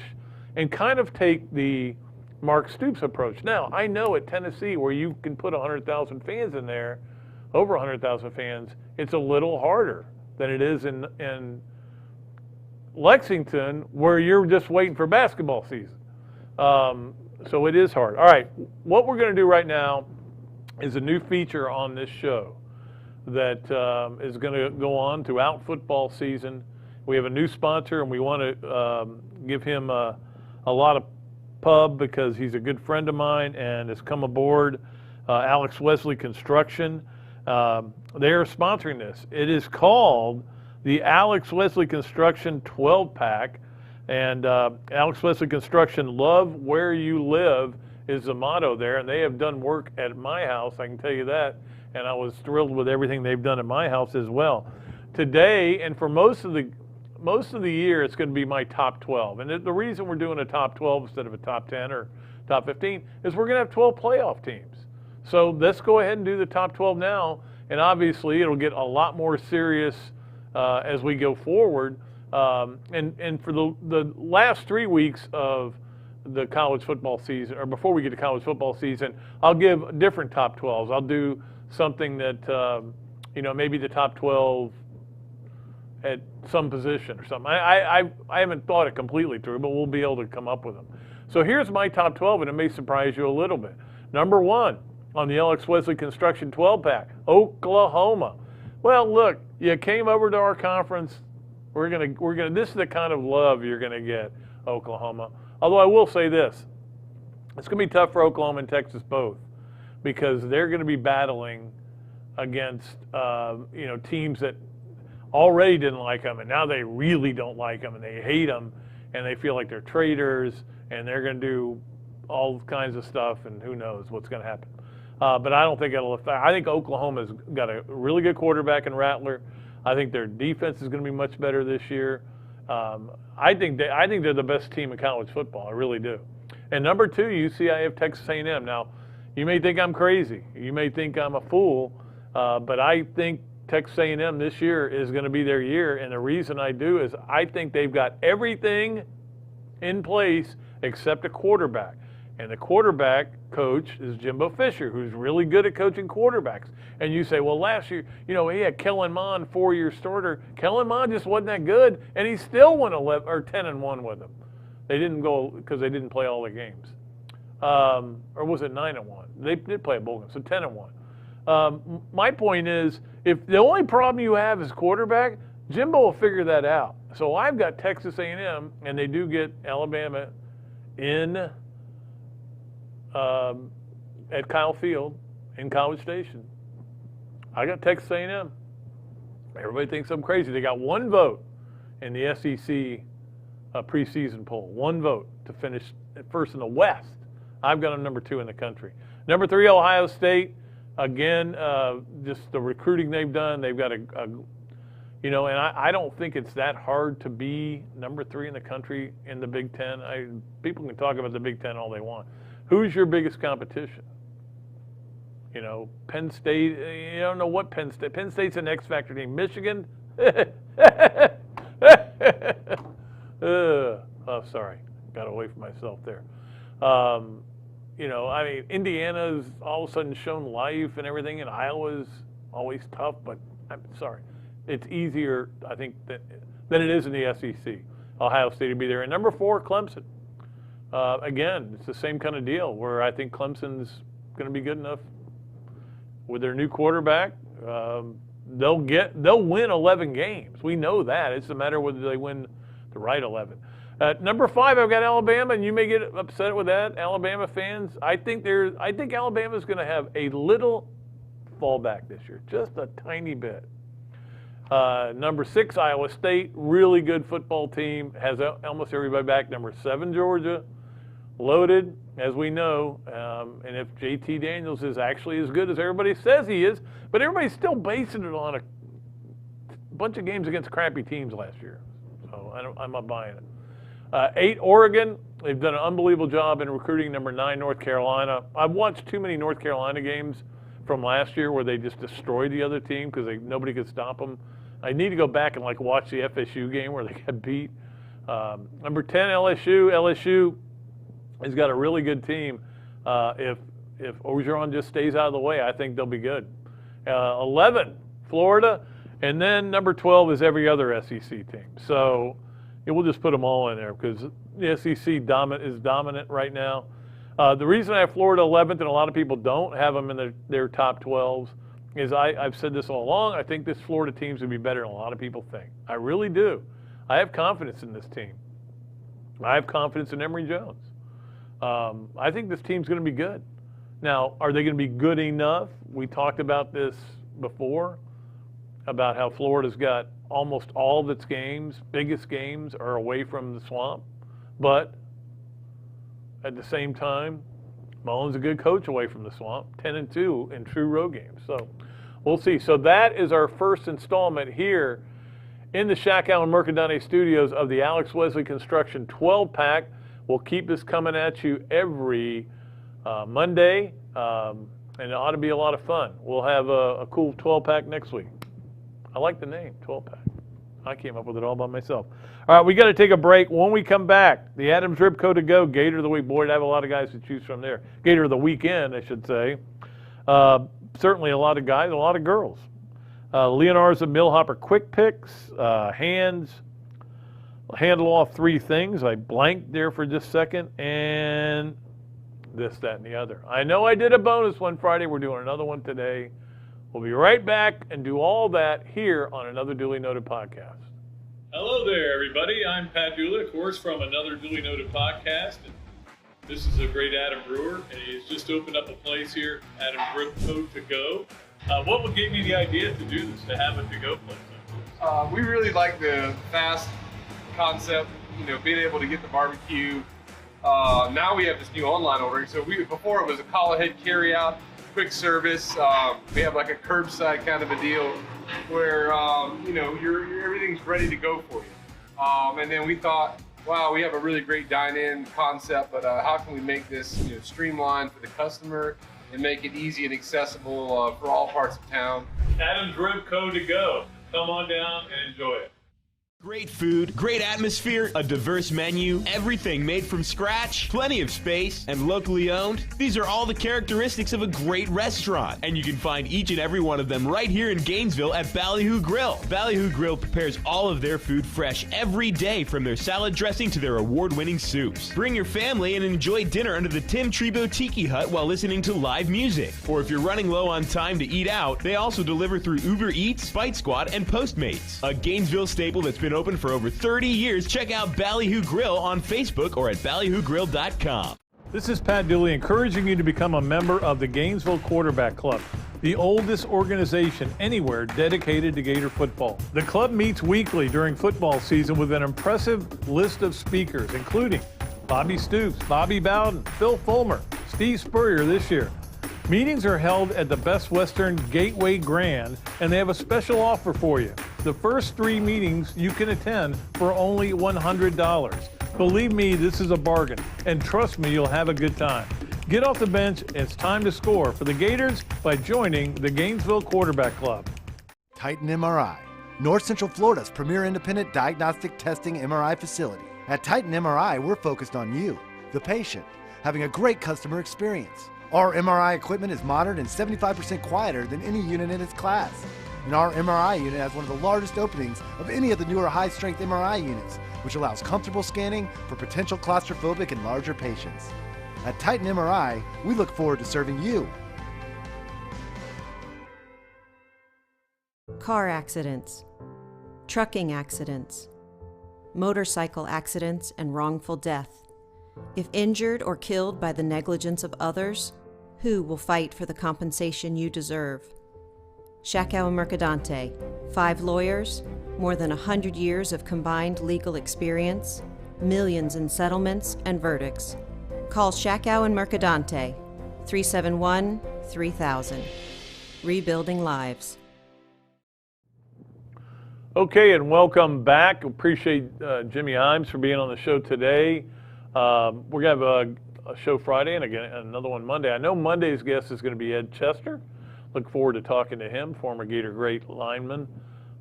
and kind of take the Mark Stoops approach. Now, I know at Tennessee where you can put 100,000 fans in there, over 100,000 fans, it's a little harder than it is in Lexington where you're just waiting for basketball season. So it is hard. All right, what we're going to do right now is a new feature on this show that is going to go on throughout football season. We have a new sponsor, and we want to give him a lot of pub because he's a good friend of mine and has come aboard, Alex Wesley Construction. They are sponsoring this. It is called the Alex Wesley Construction 12-Pack. And Alex Wesley Construction, love where you live is the motto there, and they have done work at my house, I can tell you that, and I was thrilled with everything they've done at my house as well. Today, and for most of the year, it's going to be my top 12. And the reason we're doing a top 12 instead of a top 10 or top 15 is we're going to have 12 playoff teams. So let's go ahead and do the top 12 now, and obviously it'll get a lot more serious as we go forward. And for the last 3 weeks of the college football season, or before we get to college football season, I'll give different top 12s. I'll do something that, maybe the top 12 at some position or something. I haven't thought it completely through, but we'll be able to come up with them. So here's my top 12, and it may surprise you a little bit. Number 1 on the Alex Wesley Construction 12-pack, Oklahoma. Well, look, you came over to our conference. We're gonna. This is the kind of love you're gonna get, Oklahoma. Although I will say this, it's gonna be tough for Oklahoma and Texas both, because they're gonna be battling against teams that already didn't like them, and now they really don't like them, and they hate them, and they feel like they're traitors, and they're gonna do all kinds of stuff, and who knows what's gonna happen. But I don't think it'll affect. I think Oklahoma's got a really good quarterback in Rattler. I think their defense is going to be much better this year. I think they're the best team in college football. I really do. And number 2, UCIF Texas A&M. Now, you may think I'm crazy. You may think I'm a fool, but I think Texas A&M this year is going to be their year. And the reason I do is I think they've got everything in place except a quarterback. And the quarterback coach is Jimbo Fisher, who's really good at coaching quarterbacks. And you say, well, last year, he had Kellen Mond, 4-year starter. Kellen Mond just wasn't that good, and he still won 10-1 with them. They didn't go because they didn't play all the games. Or was it 9-1? They did play a bowl game, so 10-1. My point is, if the only problem you have is quarterback, Jimbo will figure that out. So I've got Texas A&M, and they do get Alabama in at Kyle Field in College Station. I got Texas A&M. Everybody thinks I'm crazy. They got 1 vote in the SEC preseason poll. 1 vote to finish first in the West. I've got them number 2 in the country. Number 3, Ohio State. Again, just the recruiting they've done. They've got and I don't think it's that hard to be number 3 in the country in the Big Ten. People can talk about the Big Ten all they want. Who's your biggest competition? Penn State. You don't know what Penn State. Penn State's an X factor team. Michigan. Oh, sorry, got away from myself there. Indiana's all of a sudden shown life and everything, and Iowa's always tough. But I'm sorry, it's easier, I think, than it is in the SEC. Ohio State will be there. And number 4, Clemson. Again, it's the same kind of deal where I think Clemson's going to be good enough with their new quarterback. They'll win 11 games. We know that. It's a matter of whether they win the right 11. Number 5, I've got Alabama, and you may get upset with that, Alabama fans. I think Alabama's going to have a little fallback this year, just a tiny bit. Number 6, Iowa State, really good football team, has almost everybody back. Number 7, Georgia, loaded, as we know, and if JT Daniels is actually as good as everybody says he is, but everybody's still basing it on a bunch of games against crappy teams last year, so I'm not buying it. 8, Oregon, they've done an unbelievable job in recruiting. Number 9, North Carolina. I've watched too many North Carolina games from last year where they just destroyed the other team because nobody could stop them. I need to go back and watch the FSU game where they got beat. Number 10, LSU. LSU has got a really good team. If Orgeron just stays out of the way, I think they'll be good. 11, Florida. And then number 12 is every other SEC team. So we'll just put them all in there because the SEC is dominant right now. The reason I have Florida 11th, and a lot of people don't have them in their top 12s, is I've said this all along. I think this Florida team's going to be better than a lot of people think. I really do. I have confidence in this team. I have confidence in Emory Jones. I think this team's going to be good. Now, are they going to be good enough? We talked about this before. about how Florida's got almost all of its games, biggest games, are away from the swamp. But at the same time, Mullen's a good coach away from the swamp, 10-2 in true road games. So we'll see. So that is our first installment here in the Shakow and Mercadante studios of the Alex Wesley Construction 12-pack. We'll keep this coming at you every Monday, and it ought to be a lot of fun. We'll have a cool 12-pack next week. I like the name, 12-pack. I came up with it all by myself. All right, we got to take a break. When we come back, the Adams Ribco to go, Gator of the Week. Boy, I have a lot of guys to choose from there. Gator of the Weekend, I should say. Certainly a lot of guys, a lot of girls. Leonardo's a Millhopper Quick Picks, Hands, handle off three things. I blanked there for just a second, and this, that, and the other. I know I did a bonus one Friday. We're doing another one today. We'll be right back and do all that here on another Dooley Noted podcast. Hello there, everybody. I'm Pat Dooley, of course, from another Dooley Noted podcast. And this is a great Adam Brewer, and he's just opened up a place here, Adams Ribco to go. What gave me the idea to do this, to have a to-go place? We really like the fast concept, being able to get the barbecue. Now we have this new online ordering. So before it was a call ahead carry out, quick service. We have like a curbside kind of a deal where everything's ready to go for you. And then we thought, wow, we have a really great dine-in concept, but how can we make this streamlined for the customer and make it easy and accessible for all parts of town? Adams Ribco to go. Come on down and enjoy it. Great food, great atmosphere, a diverse menu, everything made from scratch, plenty of space, and locally owned. These are all the characteristics of a great restaurant, and you can find each and every one of them right here in Gainesville at Ballyhoo Grill. Ballyhoo Grill prepares all of their food fresh every day, from their salad dressing to their award-winning soups. Bring your family and enjoy dinner under the Tim Trebo Tiki Hut while listening to live music. Or if you're running low on time to eat out, they also deliver through Uber Eats, Bite Squad, and Postmates. A Gainesville staple that's been open for over 30 years. Check out Ballyhoo Grill on Facebook or at ballyhoogrill.com. This is Pat Dooley encouraging you to become a member of the Gainesville Quarterback Club, the oldest organization anywhere dedicated to Gator football. The club meets weekly during football season with an impressive list of speakers, including Bobby Stoops, Bobby Bowden, Phil Fulmer, Steve Spurrier this year. Meetings are held at the Best Western Gateway Grand, and they have a special offer for you. The first 3 meetings you can attend for only $100. Believe me, this is a bargain, and trust me, you'll have a good time. Get off the bench, and it's time to score for the Gators by joining the Gainesville Quarterback Club. Titan MRI, North Central Florida's premier independent diagnostic testing MRI facility. At Titan MRI, we're focused on you, the patient, having a great customer experience. Our MRI equipment is modern and 75% quieter than any unit in its class. And our MRI unit has one of the largest openings of any of the newer high-strength MRI units, which allows comfortable scanning for potential claustrophobic and larger patients. At Titan MRI, we look forward to serving you. Car accidents, trucking accidents, motorcycle accidents, and wrongful death. If injured or killed by the negligence of others, who will fight for the compensation you deserve? Shakow and Mercadante, 5 lawyers, more than 100 years of combined legal experience, millions in settlements and verdicts. Call Shakow and Mercadante, 371-3000. Rebuilding lives. Okay, and welcome back. Appreciate Jimmy Hyams for being on the show today. We're going to have a show Friday and again another one Monday. I know Monday's guest is going to be Ed Chester. Look forward to talking to him, former Gator great lineman.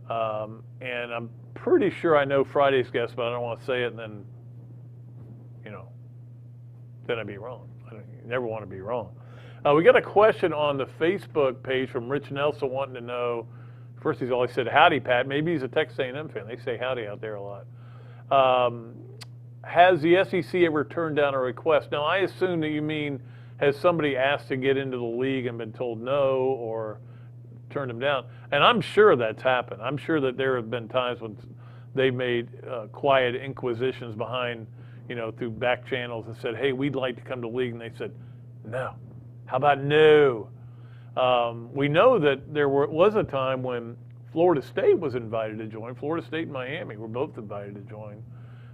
And I'm pretty sure I know Friday's guest, but I don't want to say it and then, then I'd be wrong. You never want to be wrong. We got a question on the Facebook page from Rich Nelson wanting to know, first he's always said, howdy, Pat. Maybe he's a Texas A&M fan. They say howdy out there a lot. Has the SEC ever turned down a request? Now, I assume that you mean, has somebody asked to get into the league and been told no or turned them down? And I'm sure that's happened. I'm sure that there have been times when they've made quiet inquisitions behind, through back channels and said, hey, we'd like to come to the league. And they said, no. How about no? We know that there was a time when Florida State was invited to join. Florida State and Miami were both invited to join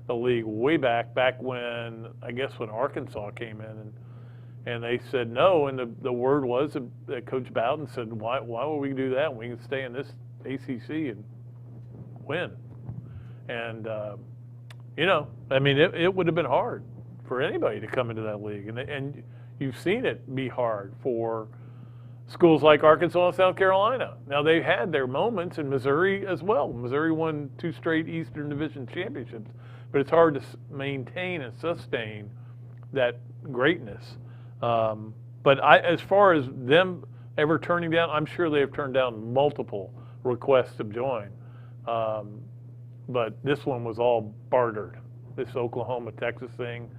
the league way back when, I guess, when Arkansas came in, and they said no. And the word was that Coach Bowden said, why would we do that? We can stay in this ACC and win. And I mean, it would have been hard for anybody to come into that league, and you've seen it be hard for schools like Arkansas and South Carolina. Now, they've had their moments in Missouri as well. Missouri won 2 straight Eastern Division championships, but it's hard to maintain and sustain that greatness. But as far as them ever turning down, I'm sure they have turned down multiple requests to join. But this one was all bartered. This Oklahoma-Texas thing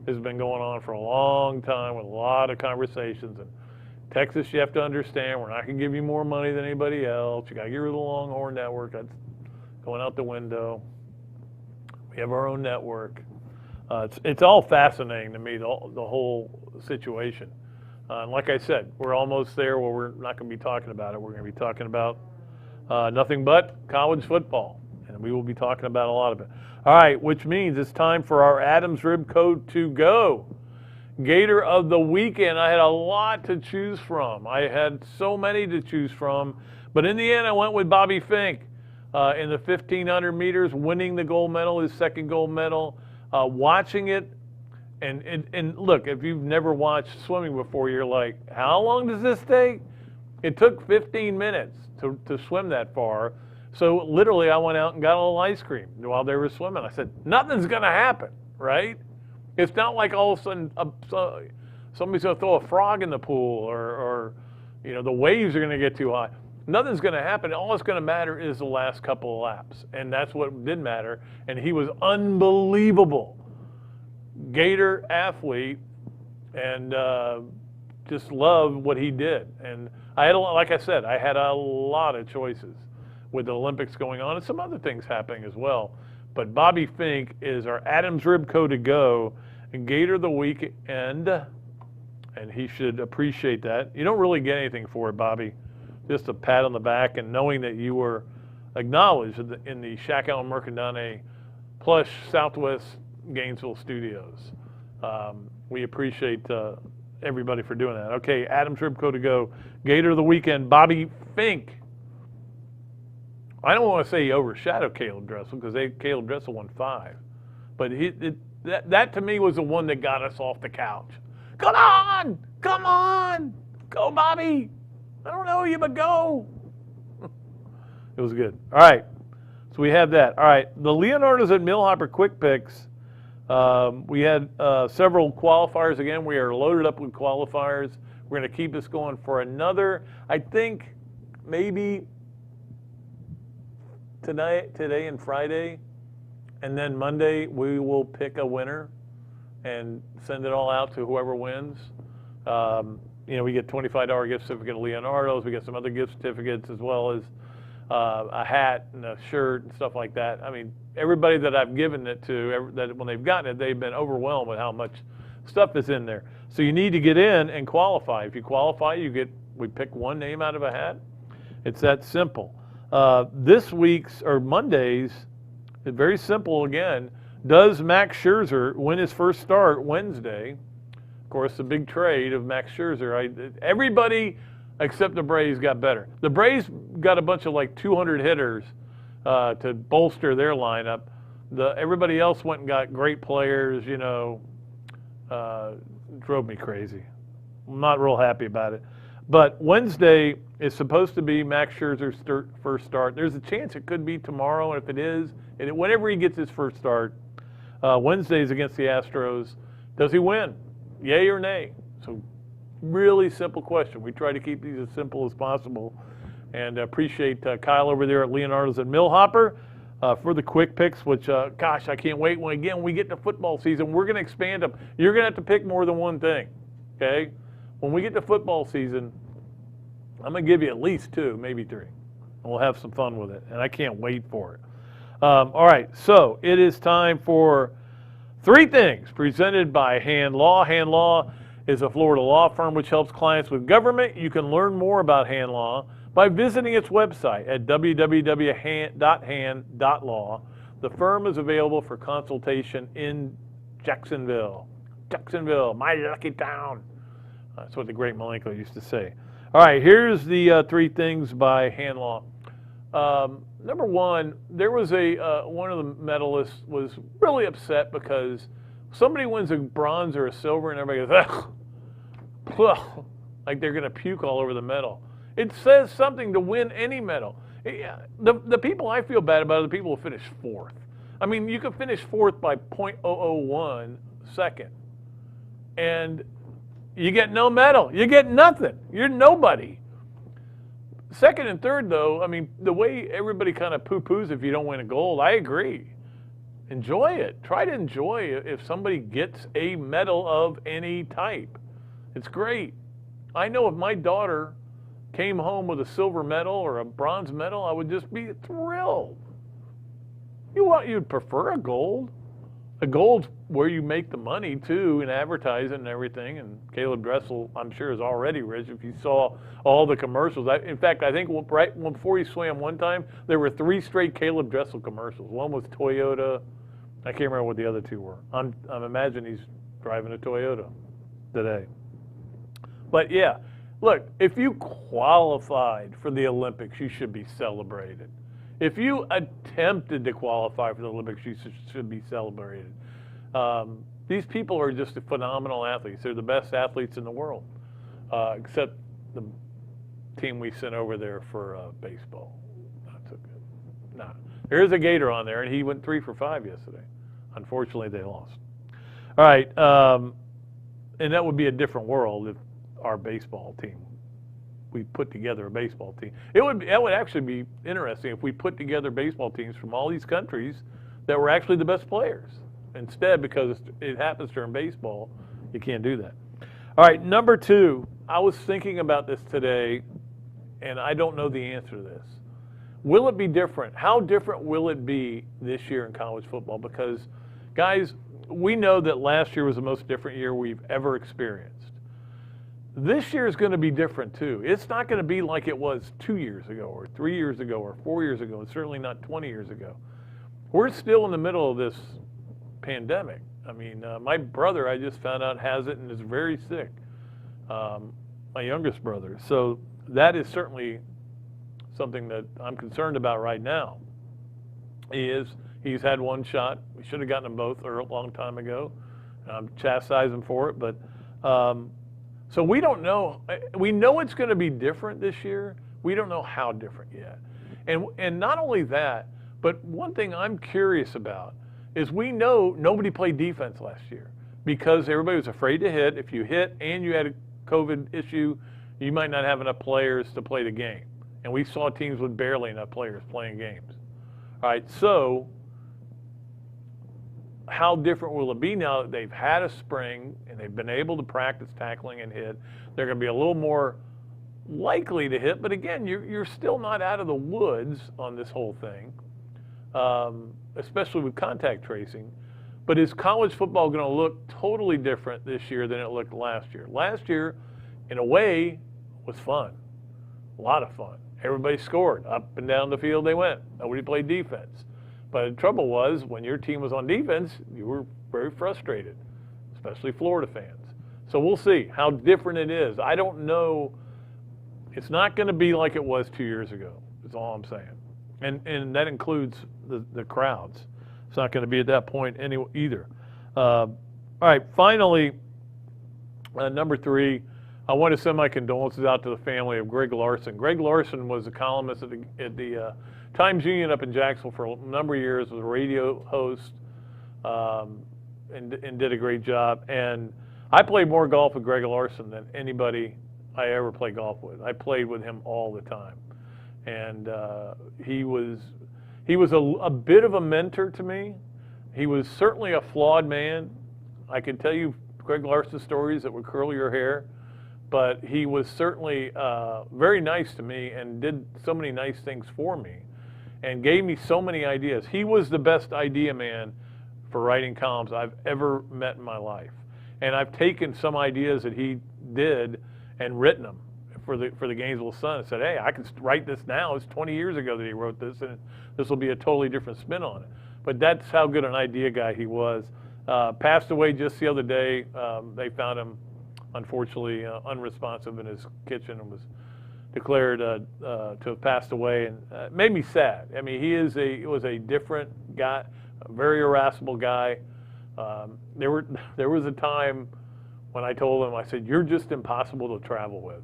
has been going on for a long time with a lot of conversations. And Texas, you have to understand, we're not going to give you more money than anybody else. You got to get rid of the Longhorn Network. That's going out the window. We have our own network. It's all fascinating to me, the whole situation. And like I said, we're almost there where we're not going to be talking about it. We're going to be talking about nothing but college football. And we will be talking about a lot of it. All right, which means it's time for our Adams Rib Code to go. Gator of the weekend. I had a lot to choose from. I had so many to choose from. But in the end, I went with Bobby Fink in the 1,500 meters, winning the gold medal, his second gold medal. Watching it, and look, if you've never watched swimming before, you're like, how long does this take? It took 15 minutes to swim that far. So literally, I went out and got a little ice cream while they were swimming. I said, nothing's going to happen, right? It's not like all of a sudden somebody's going to throw a frog in the pool or the waves are going to get too high. Nothing's going to happen. All that's going to matter is the last couple of laps, and that's what did matter. And he was unbelievable. Gator athlete, and just loved what he did. And I had, like I said, I had a lot of choices with the Olympics going on and some other things happening as well. But Bobby Fink is our Adams Rib Code to go, and Gator of the weekend, and he should appreciate that. You don't really get anything for it, Bobby. Just a pat on the back and knowing that you were acknowledged in the Shaq Allen Mercandone plush Southwest Gainesville studios. We appreciate everybody for doing that. Okay, Adams Rib Code to go. Gator of the weekend, Bobby Fink. I don't want to say he overshadowed Caleb Dressel because Caleb Dressel won 5. But that to me was the one that got us off the couch. Come on! Come on! Go, Bobby! I don't know you, but go. It was good. All right. So we have that. All right. The Leonardo's at Millhopper Quick Picks. We had several qualifiers. Again, we are loaded up with qualifiers. We're going to keep this going for another, I think, maybe today and Friday. And then Monday, we will pick a winner and send it all out to whoever wins. We get $25 gift certificate at Leonardo's. We get some other gift certificates as well as a hat and a shirt and stuff like that. I mean, everybody that I've given it to, that when they've gotten it, they've been overwhelmed with how much stuff is in there. So you need to get in and qualify. If you qualify, we pick one name out of a hat. It's that simple. This week's, or Monday's, it's very simple again. Does Max Scherzer win his first start Wednesday? Of course, the big trade of Max Scherzer. Everybody except the Braves got better. The Braves got a bunch of like 200 hitters to bolster their lineup. Everybody else went and got great players, drove me crazy. I'm not real happy about it. But Wednesday is supposed to be Max Scherzer's first start. There's a chance it could be tomorrow, and if it is, whenever he gets his first start, Wednesday is against the Astros. Does he win? Yay or nay? So really simple question. We try to keep these as simple as possible. And appreciate Kyle over there at Leonardo's at Millhopper for the quick picks, which, gosh, I can't wait. When we get to football season, we're going to expand them. You're going to have to pick more than one thing, okay? When we get to football season, I'm going to give you at least 2, maybe 3. And we'll have some fun with it, and I can't wait for it. All right, so it is time for 3 things presented by Hand Law. Hand Law is a Florida law firm which helps clients with government. You can learn more about Hand Law by visiting its website at www.hand.law. The firm is available for consultation in Jacksonville. Jacksonville, my lucky town. That's what the great Malenko used to say. All right, here's the 3 things by Hand Law. Number one, there was one of the medalists was really upset because somebody wins a bronze or a silver and everybody goes, ugh, like they're going to puke all over the medal. It says something to win any medal. The people I feel bad about are the people who finish 4th. I mean, you could finish 4th by .001 second, and you get no medal. You get nothing. You're nobody. 2nd and 3rd, though, I mean, the way everybody kind of poo-poos if you don't win a gold, I agree. Enjoy it. Try to enjoy it if somebody gets a medal of any type. It's great. I know if my daughter came home with a silver medal or a bronze medal, I would just be thrilled. You'd prefer a gold. A gold's where you make the money too in advertising and everything. And Caleb Dressel, I'm sure, is already rich. If you saw all the commercials, in fact, I think right before he swam one time, there were 3 straight Caleb Dressel commercials. One was Toyota. I can't remember what the other 2 were. I'm imagining he's driving a Toyota today. But yeah, look, if you qualified for the Olympics, you should be celebrated. If you attempted to qualify for the Olympics, you should be celebrated. These people are just phenomenal athletes. They're the best athletes in the world, except the team we sent over there for baseball. Not so good. No. There is a Gator on there, and he went 3 for 5 yesterday. Unfortunately, they lost. All right, and that would be a different world if our baseball team, we put together a baseball team. That would actually be interesting if we put together baseball teams from all these countries that were actually the best players. Instead, because it happens during baseball, you can't do that. All right, number 2, I was thinking about this today, and I don't know the answer to this. Will it be different? How different will it be this year in college football? Because, guys, we know that last year was the most different year we've ever experienced. This year is going to be different too. It's not going to be like it was 2 years ago or 3 years ago or 4 years ago, and certainly not 20 years ago. We're still in the middle of this pandemic. I mean, my brother, I just found out, has it and is very sick. My youngest brother. So that is certainly something that I'm concerned about right now. He's had 1 shot. We should have gotten them both a long time ago. I'm chastising him for it, but so we don't know. We know it's going to be different this year. We don't know how different yet. And not only that, but one thing I'm curious about is we know nobody played defense last year because everybody was afraid to hit. If you hit and you had a COVID issue, you might not have enough players to play the game. And we saw teams with barely enough players playing games. All right, so how different will it be now that they've had a spring and they've been able to practice tackling and hit? They're going to be a little more likely to hit, but again, you're still not out of the woods on this whole thing, especially with contact tracing. But is college football going to look totally different this year than it looked last year? Last year, in a way, was fun. A lot of fun. Everybody scored. Up and down the field they went. Nobody played defense. But the trouble was, when your team was on defense, you were very frustrated, especially Florida fans. So we'll see how different it is. I don't know. It's not going to be like it was 2 years ago, is all I'm saying. And that includes the crowds. It's not going to be at that point either. All right, finally, number 3, I want to send my condolences out to the family of Greg Larson. Greg Larson was a columnist at the Times Union up in Jacksonville for a number of years, was a radio host, and did a great job. And I played more golf with Greg Larson than anybody I ever played golf with. I played with him all the time. And he was a bit of a mentor to me. He was certainly a flawed man. I could tell you Greg Larson stories that would curl your hair. But he was certainly very nice to me and did so many nice things for me and gave me so many ideas. He was the best idea man for writing columns I've ever met in my life. And I've taken some ideas that he did and written them for the Gainesville Sun and said, hey, I can write this now. It's 20 years ago that he wrote this, and this will be a totally different spin on it. But that's how good an idea guy he was. Passed away just the other day. They found him, unfortunately, unresponsive in his kitchen and was declared to have passed away, and it made me sad. I mean, he was a different guy, a very irascible guy. There was a time when I told him, I said, you're just impossible to travel with,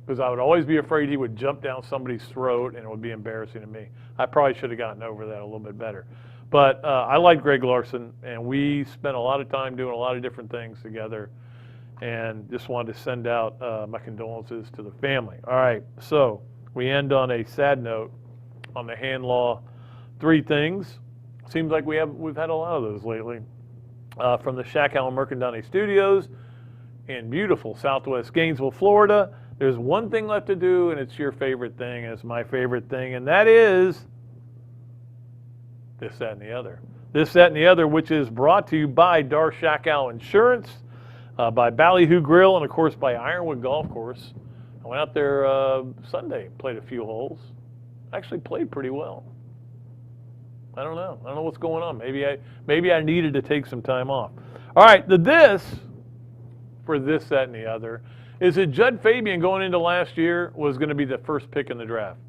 because I would always be afraid he would jump down somebody's throat and it would be embarrassing to me. I probably should have gotten over that a little bit better. But I like Greg Larson, and we spent a lot of time doing a lot of different things together, and just wanted to send out my condolences to the family. All right, so we end on a sad note on the hand law 3 things. Seems like we've had a lot of those lately. From the Shaq Allen Mercandani Studios in beautiful Southwest Gainesville, Florida. There's one thing left to do, and it's your favorite thing, and it's my favorite thing, and that is This, That, and the Other. This, That, and the Other, which is brought to you by Darshak Insurance, by Ballyhoo Grill, and of course by Ironwood Golf Course. I went out there Sunday, played a few holes. Actually played pretty well. I don't know what's going on. Maybe I needed to take some time off. All right, the this for This, That, and the Other is that Judd Fabian going into last year was going to be the first pick in the draft.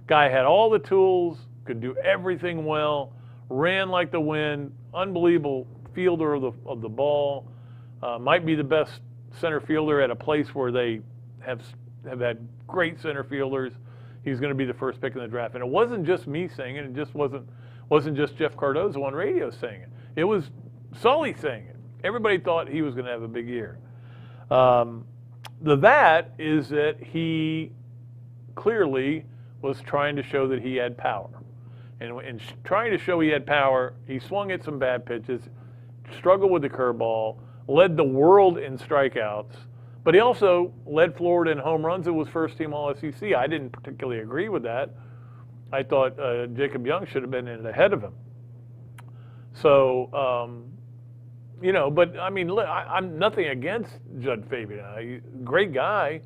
Guy had all the tools, could do everything well, ran like the wind, unbelievable fielder of the ball, might be the best center fielder at a place where they have had great center fielders. He's going to be the first pick in the draft. And it wasn't just me saying it. It just wasn't just Jeff Cardozo on radio saying it. It was Sully saying it. Everybody thought he was going to have a big year. That is that he clearly was trying to show that he had power. And in trying to show he had power, he swung at some bad pitches, struggled with the curveball, led the world in strikeouts, but he also led Florida in home runs and was first team All-SEC. I didn't particularly agree with that. I thought Jacob Young should have been in ahead of him. So, but I mean, I'm nothing against Judd Fabian. Great guy.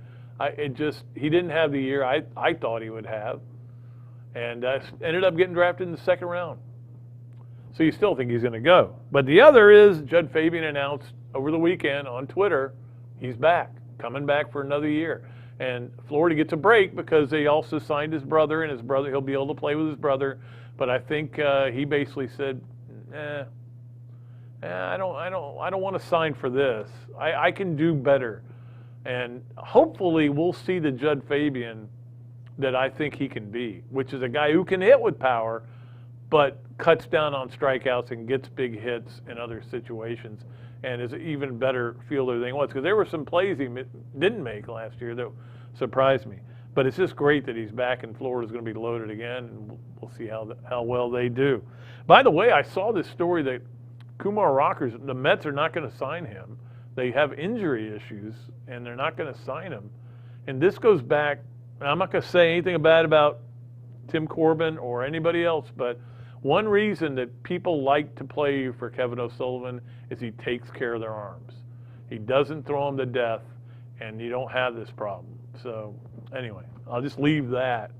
He didn't have the year I thought he would have, and ended up getting drafted in the 2nd round. So you still think he's going to go. But the other is Judd Fabian announced over the weekend on Twitter he's back, coming back for another year. And Florida gets a break because they also signed his brother, and his brother, he'll be able to play with his brother. But I think he basically said, I don't want to sign for this. I can do better. And hopefully we'll see the Judd Fabian that I think he can be, which is a guy who can hit with power, but cuts down on strikeouts and gets big hits in other situations, and is an even better fielder than he was. Because there were some plays he didn't make last year that surprised me. But it's just great that he's back, and Florida's going to be loaded again, and we'll see how well they do. By the way, I saw this story that Kumar Rockers, the Mets are not going to sign him. They have injury issues, and they're not going to sign him. And this goes back, and I'm not going to say anything bad about Tim Corbin or anybody else, but one reason that people like to play for Kevin O'Sullivan is he takes care of their arms. He doesn't throw them to death, and you don't have this problem. So anyway, I'll just leave that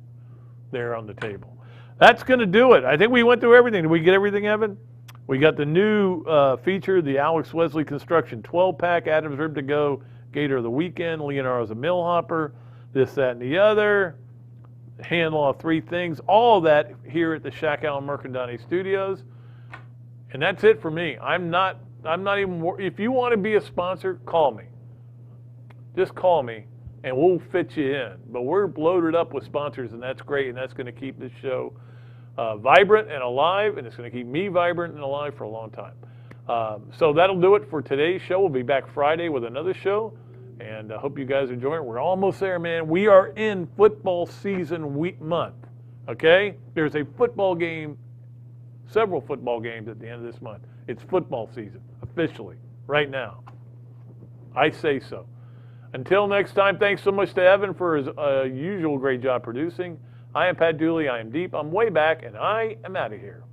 there on the table. That's going to do it. I think we went through everything. Did we get everything, Evan? We got the new feature, the Alex Wesley Construction 12-pack, Adams Rib to Go, Gator of the Weekend, Leonardo's a Millhopper, This, That, and the Other, Hand Law 3 Things, all of that here at the Shaq Allen Mercandani Studios. And that's it for me. I'm not even, if you want to be a sponsor, call me. Just call me and we'll fit you in. But we're loaded up with sponsors, and that's great, and that's going to keep this show vibrant and alive, and it's going to keep me vibrant and alive for a long time. So that'll do it for today's show. We'll be back Friday with another show, and I hope you guys enjoy it. We're almost there, man. We are in football season month, okay? There's a football game, several football games at the end of this month. It's football season, officially, right now. I say so. Until next time, thanks so much to Evan for his usual great job producing. I am Pat Dooley. I am deep. I'm way back, and I am out of here.